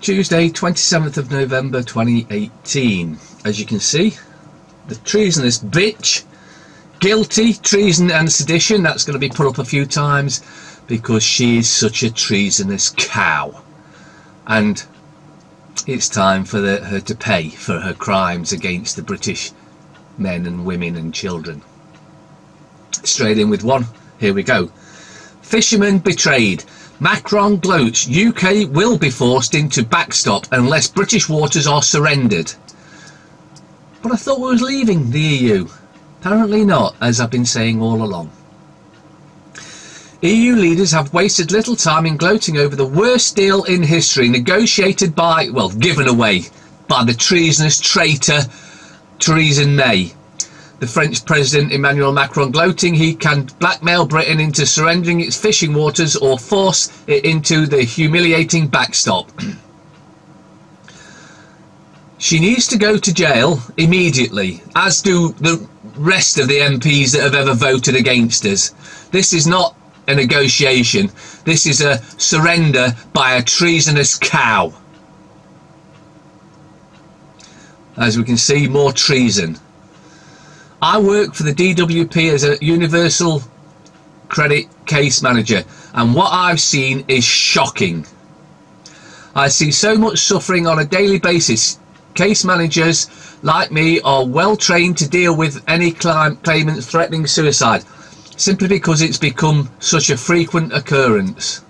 Tuesday, 27th of November 2018. As you can see, the treasonous bitch, guilty, treason and sedition, that's going to be put up a few times because she is such a treasonous cow. And it's time for her to pay for her crimes against the British men and women and children. Straight in with one. Here we go. Fishermen betrayed. Macron gloats. UK will be forced into backstop unless British waters are surrendered. But I thought we was leaving the EU. Apparently not, as I've been saying all along. EU leaders have wasted little time in gloating over the worst deal in history, negotiated by, well, given away by the treasonous traitor Theresa May. The French President Emmanuel Macron gloating he can blackmail Britain into surrendering its fishing waters or force it into the humiliating backstop. She needs to go to jail immediately, as do the rest of the MPs that have ever voted against us. This is not a negotiation. This is a surrender by a treasonous cow. As we can see, more treason. I work for the DWP as a universal credit case manager, and what I've seen is shocking. I see so much suffering on a daily basis. Case managers like me are well trained to deal with any claimants threatening suicide, simply because it's become such a frequent occurrence.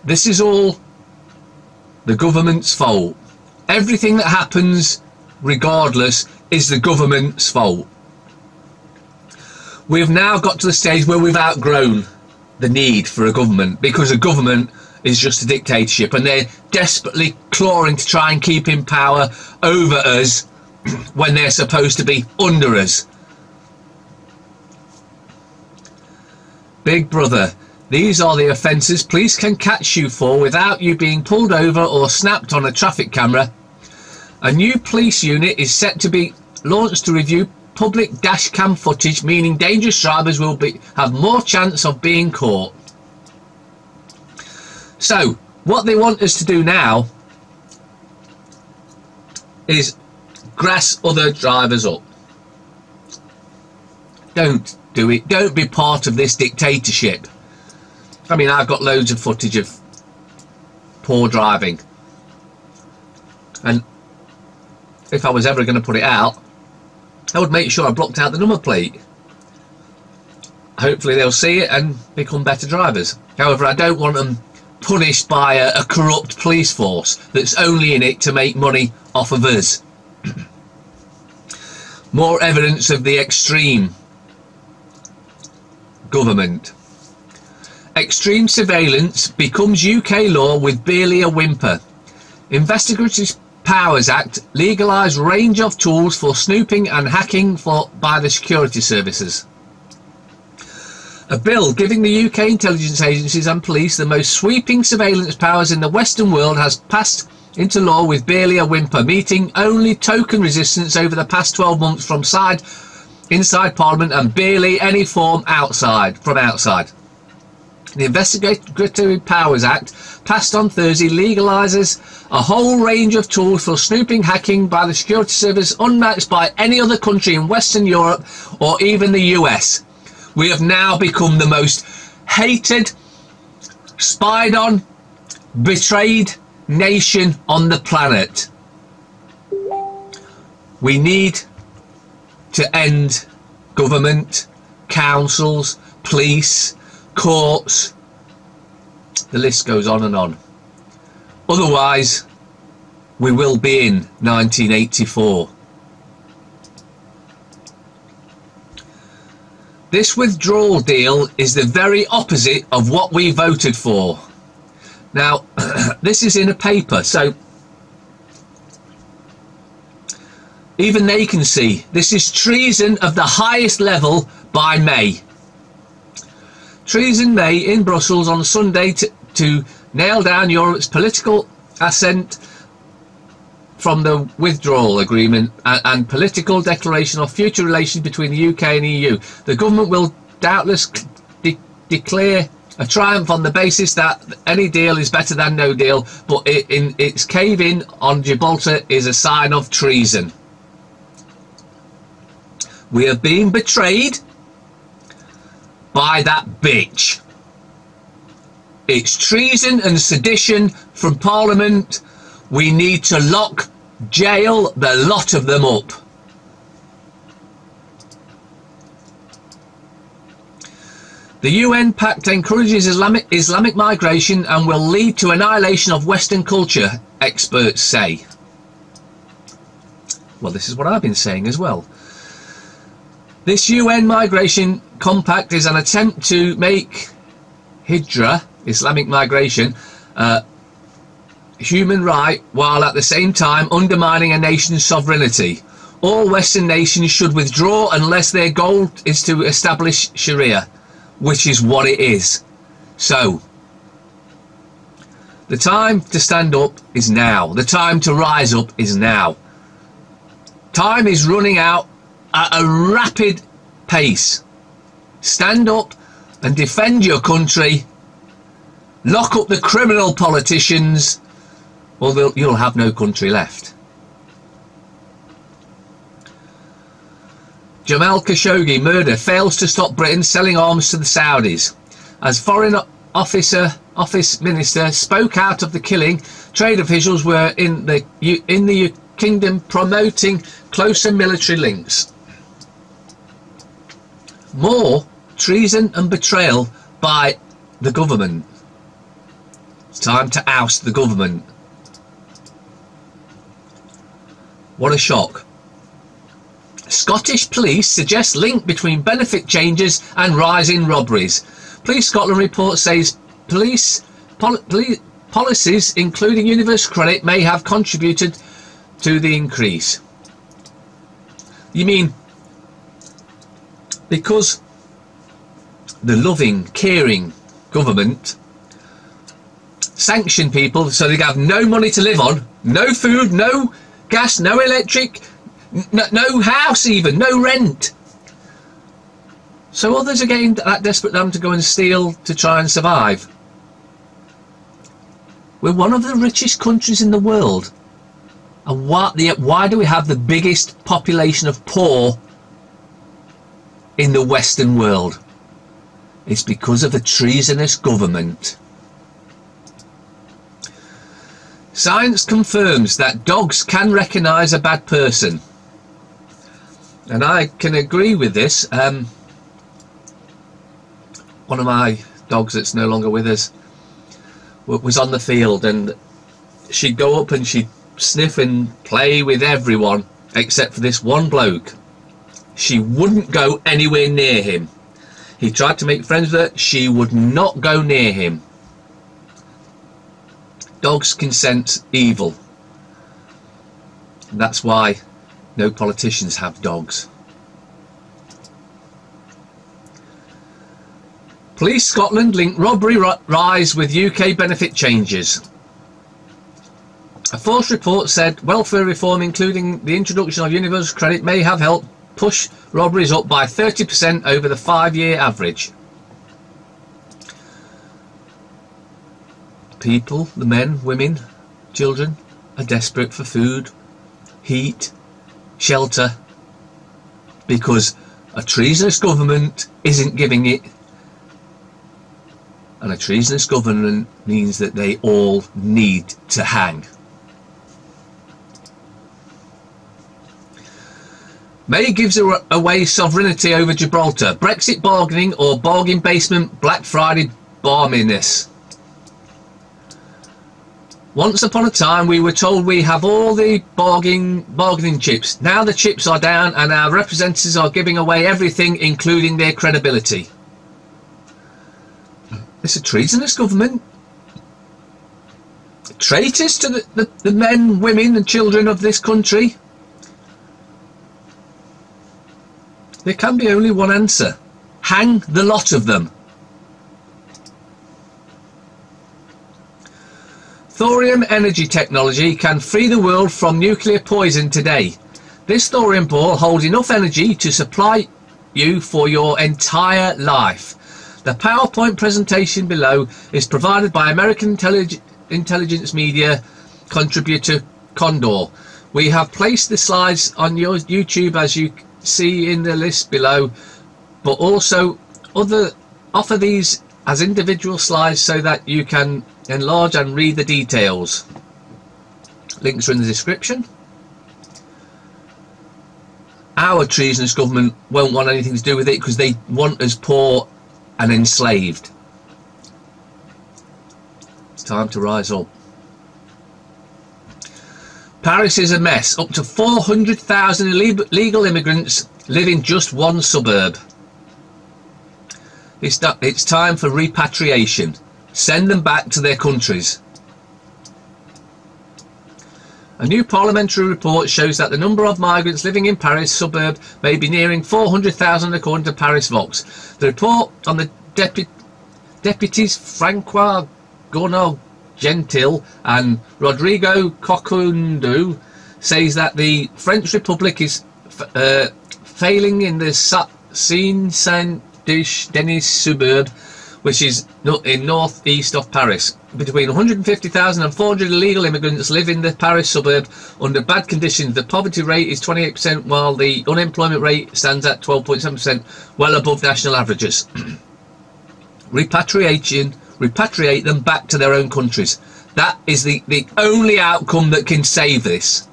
This is all the government's fault. Everything that happens, regardless, is the government's fault. We've now got to the stage where we've outgrown the need for a government, because a government is just a dictatorship and they're desperately clawing to try and keep in power over us when they're supposed to be under us. Big brother, these are the offences police can catch you for without you being pulled over or snapped on a traffic camera. A new police unit is set to be launched to review public dash cam footage, meaning dangerous drivers will have more chance of being caught. So, what they want us to do now is grass other drivers up. Don't do it. Don't be part of this dictatorship. I mean, I've got loads of footage of poor driving, and if I was ever going to put it out, I would make sure I blocked out the number plate. Hopefully they'll see it and become better drivers. However, I don't want them punished by a corrupt police force that's only in it to make money off of us. More evidence of the extreme government. Extreme surveillance becomes UK law with barely a whimper. Investigative Powers Act legalised range of tools for snooping and hacking by the security services. A bill giving the UK intelligence agencies and police the most sweeping surveillance powers in the Western world has passed into law with barely a whimper, meeting only token resistance over the past 12 months from inside Parliament and barely any form from outside. The Investigative Powers Act, passed on Thursday, legalises a whole range of tools for snooping, hacking by the security service unmatched by any other country in Western Europe or even the US. We have now become the most hated, spied on, betrayed nation on the planet. We need to end government, councils, police, courts, the list goes on and on. Otherwise, we will be in 1984. This withdrawal deal is the very opposite of what we voted for. Now, this is in a paper, so even they can see this is treason of the highest level by May. Theresa May in Brussels on Sunday to nail down Europe's political assent from the withdrawal agreement and political declaration of future relations between the UK and EU. The government will doubtless declare a triumph on the basis that any deal is better than no deal, but its cave-in on Gibraltar is a sign of treason. We have been betrayed by that bitch. It's treason and sedition from Parliament. We need to lock, jail the lot of them up. The UN Pact encourages Islamic migration and will lead to annihilation of Western culture, experts say. Well, this is what I've been saying as well. This UN migration compact is an attempt to make Hijra, Islamic migration, human right, while at the same time undermining a nation's sovereignty. All Western nations should withdraw unless their goal is to establish Sharia, which is what it is. So, the time to stand up is now. The time to rise up is now. Time is running out at a rapid pace. Stand up and defend your country. Lock up the criminal politicians, or you'll have no country left. Jamal Khashoggi murder fails to stop Britain selling arms to the Saudis. As Foreign Office Minister spoke out of the killing, trade officials were in the kingdom promoting closer military links. More treason and betrayal by the government. It's time to oust the government. What a shock. Scottish police suggest link between benefit changes and rise in robberies. Police Scotland report says policies including universal credit may have contributed to the increase. You mean because the loving, caring government sanction people so they have no money to live on, no food, no gas, no electric, no house even, no rent. So others are getting that desperate them to go and steal to try and survive. We're one of the richest countries in the world. And why do we have the biggest population of poor in the Western world? It's because of a treasonous government. Science confirms that dogs can recognise a bad person. And I can agree with this. One of my dogs that's no longer with us was on the field, and she'd go up and she'd sniff and play with everyone except for this one bloke. She wouldn't go anywhere near him. He tried to make friends with her. She would not go near him. Dogs can sense evil. And that's why no politicians have dogs. Police Scotland link robbery rise with UK benefit changes. A Force report said welfare reform, including the introduction of universal credit, may have helped push robberies up by 30% over the 5-year average. People, the men, women, children, are desperate for food, heat, shelter, because a treasonous government isn't giving it. And a treasonous government means that they all need to hang. May gives away sovereignty over Gibraltar. Brexit bargaining or bargain basement Black Friday barminess. Once upon a time we were told we have all the bargaining chips. Now the chips are down and our representatives are giving away everything, including their credibility. It's a treasonous government. Traitors to the men, women and children of this country. There can be only one answer. Hang the lot of them. Thorium energy technology can free the world from nuclear poison today. This thorium ball holds enough energy to supply you for your entire life. The PowerPoint presentation below is provided by American intelligence media contributor Condor. We have placed the slides on your YouTube as you see in the list below, but also offer these as individual slides so that you can enlarge and read the details. Links are in the description. Our treasonous government won't want anything to do with it because they want us poor and enslaved. It's time to rise up. Paris is a mess. Up to 400,000 illegal immigrants live in just one suburb. It's time for repatriation. Send them back to their countries. A new parliamentary report shows that the number of migrants living in Paris suburb may be nearing 400,000 according to Paris Vox. The report on the deputies Francois Gounod-Gentil and Rodrigo Cocundu says that the French Republic is failing in the Seine-Saint-Denis suburb, which is in northeast of Paris. Between 150,000 and 400 illegal immigrants live in the Paris suburb under bad conditions. The poverty rate is 28%, while the unemployment rate stands at 12.7%, well above national averages. Repatriate them back to their own countries. That is the only outcome that can save this.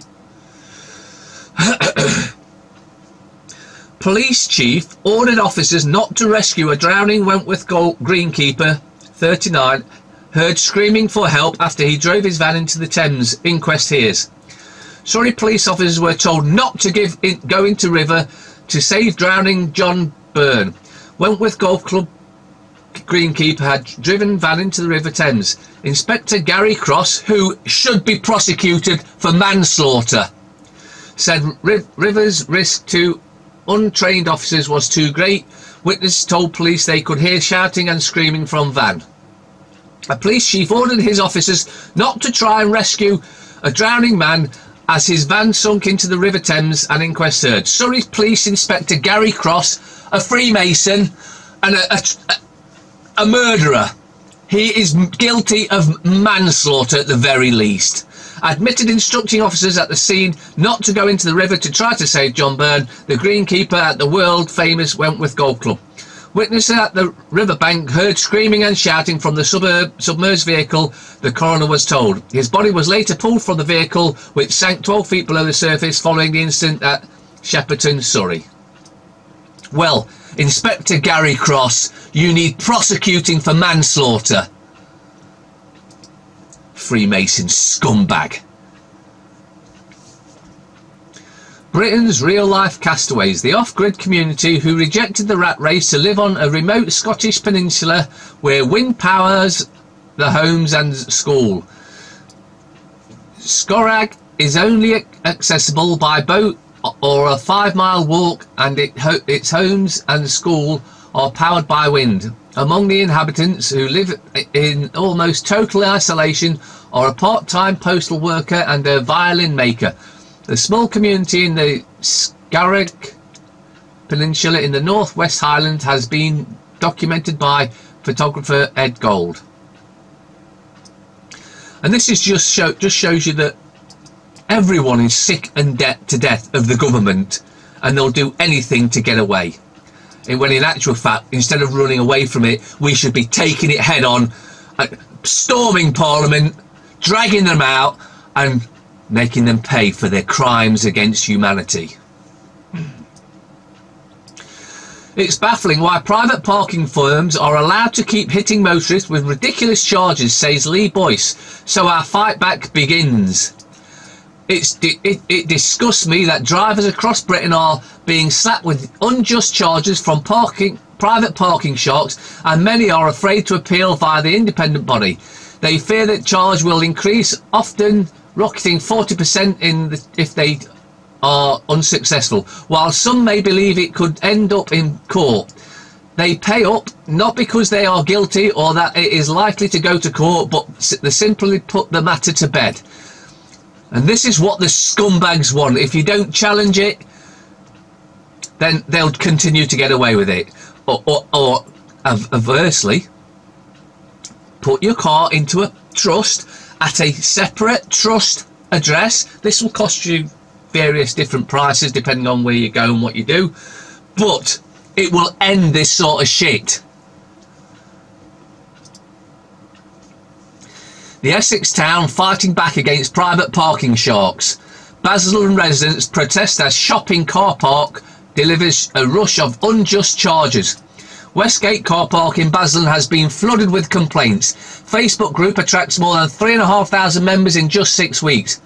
Police chief ordered officers not to rescue a drowning Wentworth greenkeeper, 39, heard screaming for help after he drove his van into the Thames, inquest hears. Surrey police officers were told not to go into river to save drowning John Byrne. Wentworth Golf Club greenkeeper had driven van into the River Thames. Inspector Gary Cross, who should be prosecuted for manslaughter, said River's risk to untrained officers was too great. Witnesses told police they could hear shouting and screaming from van. A police chief ordered his officers not to try and rescue a drowning man as his van sunk into the River Thames, and inquest heard. Surrey Police Inspector Gary Cross, a Freemason and a murderer. He is guilty of manslaughter at the very least. Admitted instructing officers at the scene not to go into the river to try to save John Byrne, the greenkeeper at the world-famous Wentworth Golf Club. Witnesses at the riverbank heard screaming and shouting from the submerged vehicle, the coroner was told. His body was later pulled from the vehicle, which sank 12 feet below the surface following the incident at Shepperton, Surrey. Well, Inspector Gary Cross, you need prosecuting for manslaughter. Freemason scumbag. Britain's real-life castaways, the off-grid community who rejected the rat race to live on a remote Scottish peninsula where wind powers the homes and school. Scorag is only accessible by boat or a 5-mile walk, and its homes and school are powered by wind. Among the inhabitants who live in almost total isolation are a part-time postal worker and a violin maker. The small community in the Scarag Peninsula in the Northwest Highlands has been documented by photographer Ed Gold. And this is just shows you that everyone is sick and to death of the government, and they'll do anything to get away. And when in actual fact, instead of running away from it, we should be taking it head on, storming Parliament, dragging them out and making them pay for their crimes against humanity. It's baffling why private parking firms are allowed to keep hitting motorists with ridiculous charges, says Lee Boyce. So our fight back begins. It disgusts me that drivers across Britain are being slapped with unjust charges from private parking sharks, and many are afraid to appeal via the independent body. They fear that charge will increase, often rocketing 40% if they are unsuccessful, while some may believe it could end up in court. They pay up not because they are guilty or that it is likely to go to court, but they simply put the matter to bed. And this is what the scumbags want. If you don't challenge it, then they'll continue to get away with it. Or Conversely, put your car into a trust at a separate trust address. This will cost you various different prices depending on where you go and what you do, but it will end this sort of shit. The Essex town fighting back against private parking sharks. Basildon residents protest as shopping car park delivers a rush of unjust charges. Westgate car park in Basildon has been flooded with complaints. Facebook group attracts more than 3,500 members in just 6 weeks.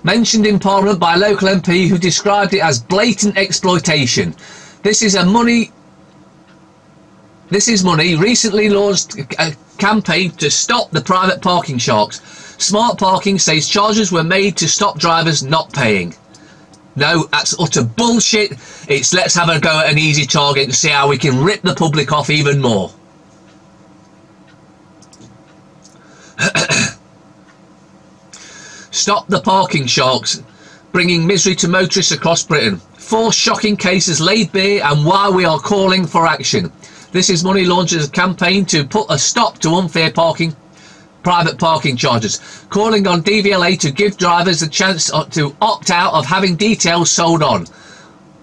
Mentioned in Parliament by a local MP who described it as blatant exploitation. This is money recently launched a campaign to stop the private parking sharks. Smart Parking says charges were made to stop drivers not paying. No, that's utter bullshit. It's let's have a go at an easy target and see how we can rip the public off even more. Stop the parking sharks, bringing misery to motorists across Britain. 4 shocking cases laid bare and why we are calling for action. This is Money launches a campaign to put a stop to unfair private parking charges, calling on DVLA to give drivers a chance to opt out of having details sold on.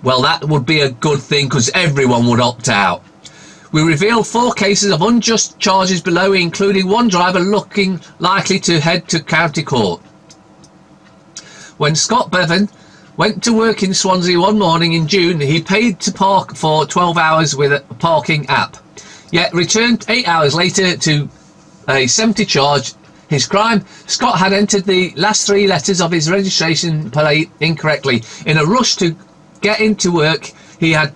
Well, that would be a good thing because everyone would opt out. We revealed 4 cases of unjust charges below, including one driver looking likely to head to county court. When Scott Bevan went to work in Swansea one morning in June, he paid to park for 12 hours with a parking app, yet returned 8 hours later to a 70 charge. His crime: Scott had entered the last 3 letters of his registration plate incorrectly. In a rush to get into work, he had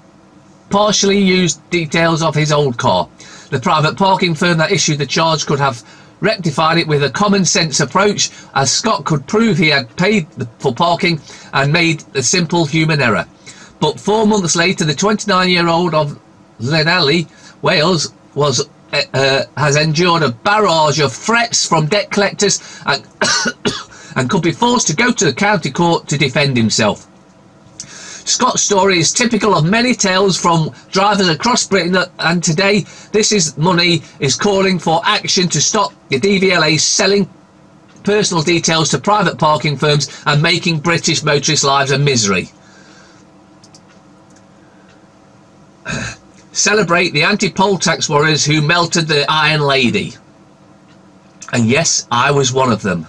partially used details of his old car. The private parking firm that issued the charge could have rectified it with a common sense approach, as Scott could prove he had paid for parking and made a simple human error. But 4 months later, the 29-year-old of Llanelli, Wales, has endured a barrage of threats from debt collectors and, and could be forced to go to the county court to defend himself. Scott's story is typical of many tales from drivers across Britain, and today This is Money is calling for action to stop the DVLA selling personal details to private parking firms and making British motorists' lives a misery. Celebrate the anti-poll tax warriors who melted the Iron Lady. And yes, I was one of them.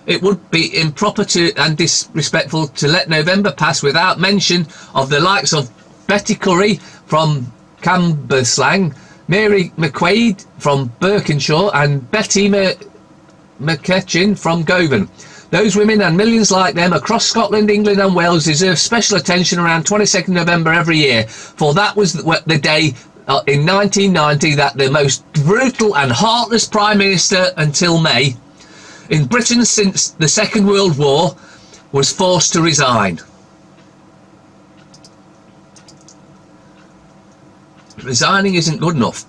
It would be improper and disrespectful to let November pass without mention of the likes of Betty Curry from Cambuslang, Mary McQuaid from Birkinshaw and Betty McKetchin from Govan. Those women and millions like them across Scotland, England and Wales deserve special attention around 22nd November every year, for that was the day in 1990 that the most brutal and heartless Prime Minister until May in Britain since the Second World War was forced to resign. Resigning isn't good enough.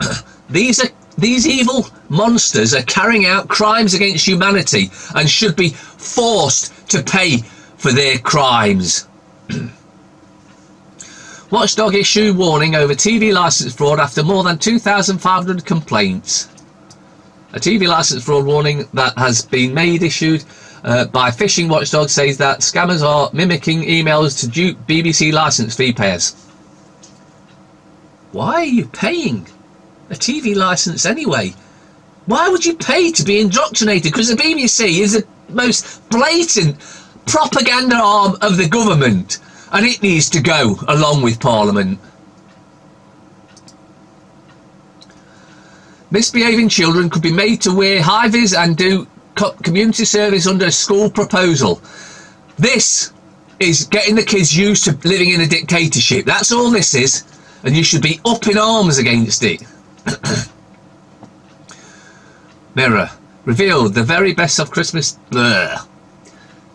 These evil monsters are carrying out crimes against humanity and should be forced to pay for their crimes. Watchdog issue warning over TV licence fraud after more than 2,500 complaints. A TV licence fraud warning that has been issued by Phishing Watchdog says that scammers are mimicking emails to dupe BBC licence fee payers. Why are you paying a TV licence anyway? Why would you pay to be indoctrinated? Because the BBC is the most blatant propaganda arm of the government, and it needs to go along with Parliament. Misbehaving children could be made to wear high-vis and do community service under a school proposal. This is getting the kids used to living in a dictatorship. That's all this is, and you should be up in arms against it. Mirror revealed the very best of Christmas. Blur.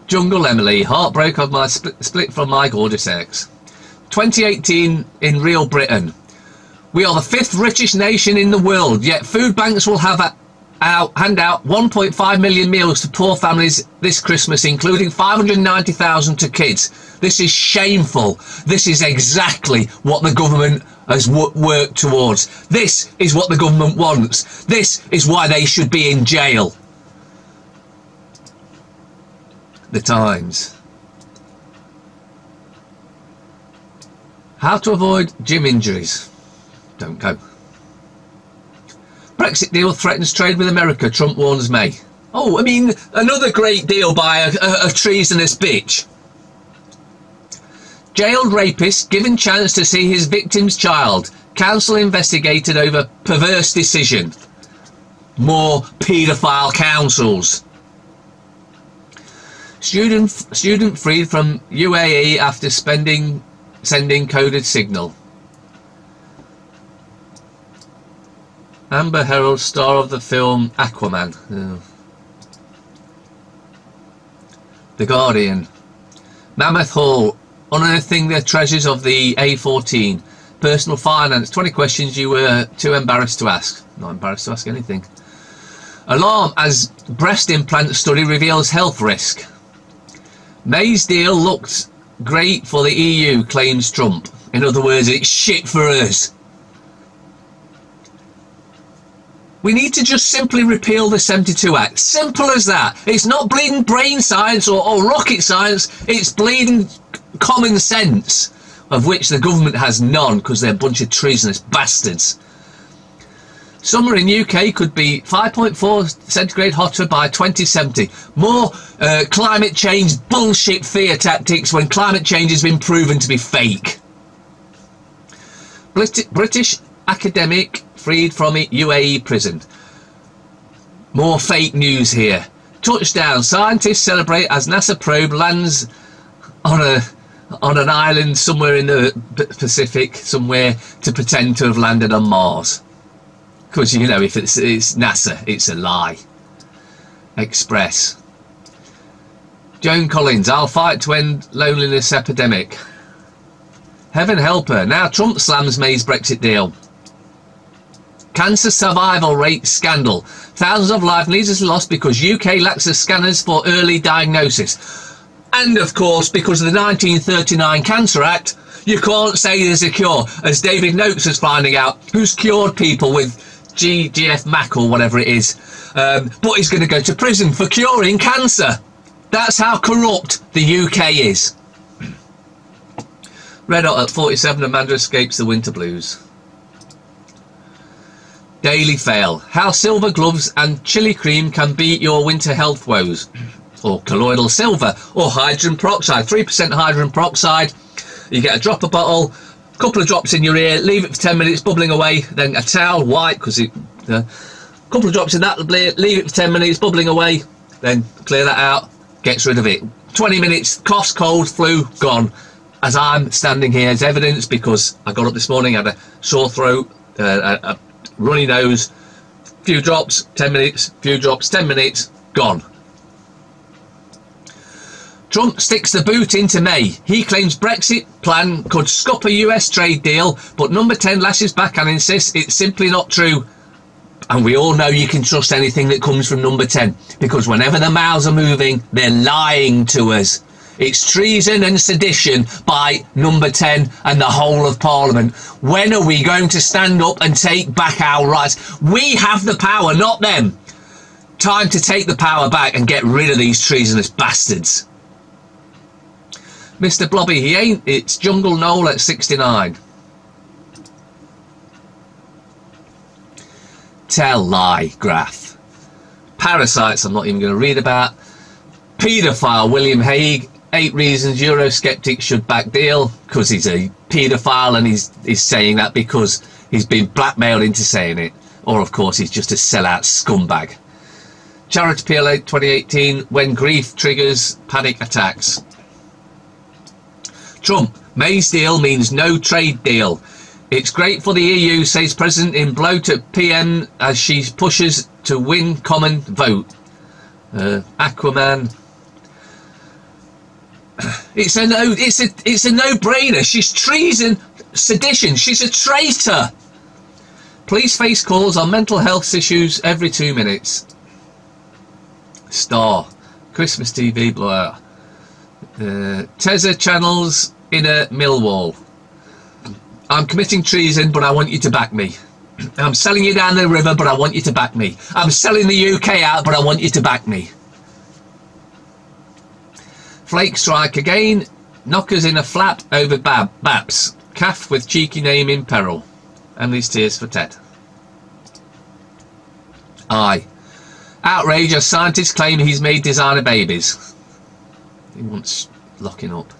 Jungle Emily, heartbreak of my split from my gorgeous ex. 2018 in real Britain. We are the 5th richest nation in the world, yet food banks will hand out 1.5 million meals to poor families this Christmas, including 590,000 to kids. This is shameful. This is exactly what the government has worked towards. This is what the government wants. This is why they should be in jail. The Times. How to avoid gym injuries. Don't go. Brexit deal threatens trade with America, Trump warns May. Oh, I mean, another great deal by a treasonous bitch. Jailed rapist given chance to see his victim's child. Council investigated over perverse decision. More paedophile councils. Student freed from UAE after sending coded signal. Amber Heard, star of the film Aquaman. Oh. The Guardian. Mammoth Hall, unearthing the treasures of the A14. Personal finance, 20 questions you were too embarrassed to ask. Not embarrassed to ask anything. Alarm as breast implant study reveals health risk. May's deal looked great for the EU, claims Trump. In other words, it's shit for us. We need to just simply repeal the 72 Act. Simple as that. It's not bleeding brain science or rocket science. It's bleeding common sense, of which the government has none because they're a bunch of treasonous bastards. Summer in UK could be 5.4 centigrade hotter by 2070. More climate change bullshit fear tactics when climate change has been proven to be fake. British academic freed from UAE prison. More fake news here. Touchdown. Scientists celebrate as NASA probe lands on an island somewhere in the Pacific, somewhere to pretend to have landed on Mars. Because, you know, if it's NASA, it's a lie. Express. Joan Collins, I'll fight to end loneliness epidemic. Heaven help her. Now Trump slams May's Brexit deal. Cancer survival rate scandal. Thousands of lives needlessly lost because UK lacks the scanners for early diagnosis. And of course, because of the 1939 Cancer Act, you can't say there's a cure, as David Noakes is finding out, who's cured people with GF Mac or whatever it is. But he's going to go to prison for curing cancer. That's how corrupt the UK is. Red Hot at 47, Amanda escapes the winter blues. Daily Fail. How silver gloves and chili cream can beat your winter health woes. Or colloidal silver. Or hydrogen peroxide. 3% hydrogen peroxide. You get a dropper bottle, a couple of drops in your ear, leave it for 10 minutes bubbling away, then a towel, white, because a couple of drops in that, leave it for 10 minutes bubbling away, then clear that out, gets rid of it. 20 minutes, coughs, cold, flu, gone. As I'm standing here as evidence, because I got up this morning, had a sore throat, a runny nose, few drops, 10 minutes, few drops, 10 minutes, gone. Trump sticks the boot into May. He claims Brexit plan could scupper US trade deal, but number 10 lashes back and insists it's simply not true. And we all know you can trust anything that comes from number 10, because whenever the mouths are moving, they're lying to us. It's treason and sedition by number 10 and the whole of Parliament. When are we going to stand up and take back our rights? We have the power, not them. Time to take the power back and get rid of these treasonous bastards. Mr. Blobby, he ain't. It's Jungle Noel at 69. Tell lie graph. Parasites I'm not even going to read about. Paedophile William Hague. 8 reasons Eurosceptics should back deal. Because he's a paedophile and he's saying that because he's been blackmailed into saying it. Or of course he's just a sellout scumbag. Charity PLA 2018. When grief triggers panic attacks. Trump, May's deal means no trade deal. It's great for the EU, says President in bloat at PM as she pushes to win common vote. Aquaman. It's a no-brainer. She's treason, sedition. She's a traitor. Police face calls on mental health issues every 2 minutes. Star. Christmas TV blur. Tezza channels inner Millwall. I'm committing treason, but I want you to back me. I'm selling you down the river, but I want you to back me. I'm selling the UK out, but I want you to back me. Flake strike again. Knockers in a flap over Baps. Calf with cheeky name in peril. And these tears for Ted. Aye. Outrage as scientists claim he's made designer babies. He wants locking up.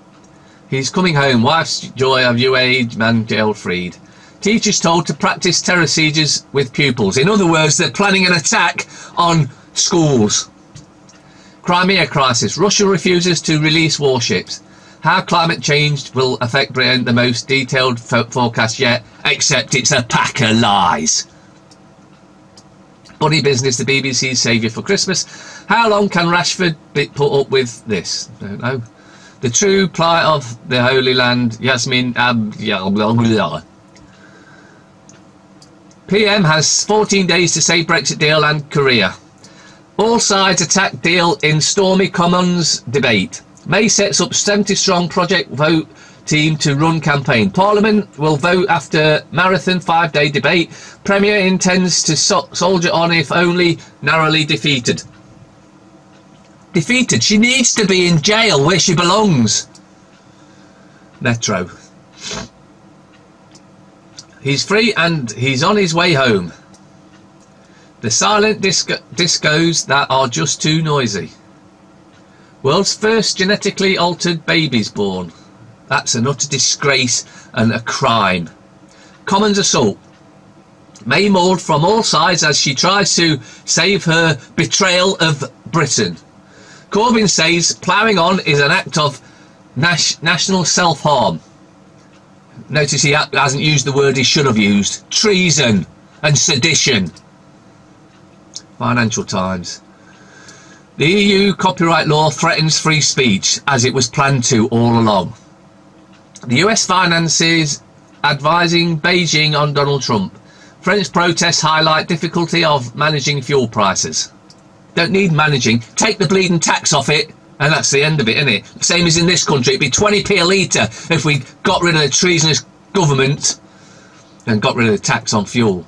He's coming home. Wife's joy of UAE man jail freed. Teachers told to practice terror sieges with pupils. In other words, they're planning an attack on schools. Crimea crisis. Russia refuses to release warships. How climate change will affect Britain, the most detailed forecast yet, except it's a pack of lies. Bunny business, the BBC's saviour for Christmas. How long can Rashford be put up with this? Don't know. The true plight of the Holy Land, Yasmin PM has 14 days to save Brexit deal and Korea. All sides attack deal in stormy Commons debate. May sets up 70-strong project vote team to run campaign. Parliament will vote after marathon 5-day debate. Premier intends to soldier on if only narrowly defeated. Defeated? She needs to be in jail where she belongs. Metro. He's free and he's on his way home. The silent discos that are just too noisy. World's first genetically altered babies born. That's an utter disgrace and a crime. Commons assault. May mauled from all sides as she tries to save her betrayal of Britain. Corbyn says ploughing on is an act of national self-harm. Notice he hasn't used the word he should have used. Treason and sedition. Financial Times. The EU copyright law threatens free speech, as it was planned to all along. The US finances advising Beijing on Donald Trump. French protests highlight difficulty of managing fuel prices. Don't need managing. Take the bleeding tax off it, and that's the end of it, isn't it? Same as in this country. It'd be 20p a litre if we got rid of the treasonous government and got rid of the tax on fuel.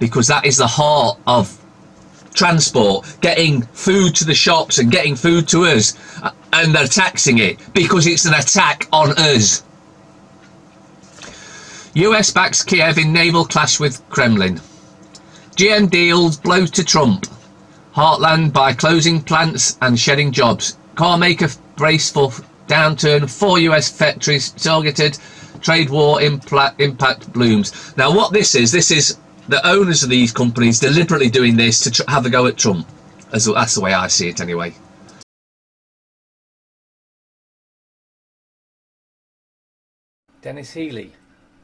Because that is the heart of transport, getting food to the shops and getting food to us, and they're taxing it because it's an attack on us. US backs Kiev in naval clash with Kremlin. GM deals blow to Trump. Heartland by closing plants and shedding jobs. Car maker brace for downturn. 4 US factories targeted. Trade war impact blooms. Now what this is the owners of these companies deliberately doing this to have a go at Trump. That's the way I see it anyway. Dennis Healy.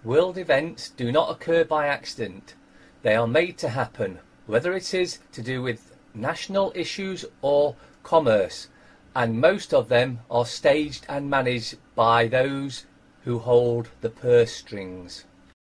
World events do not occur by accident. They are made to happen, whether it is to do with national issues or commerce, and most of them are staged and managed by those who hold the purse strings.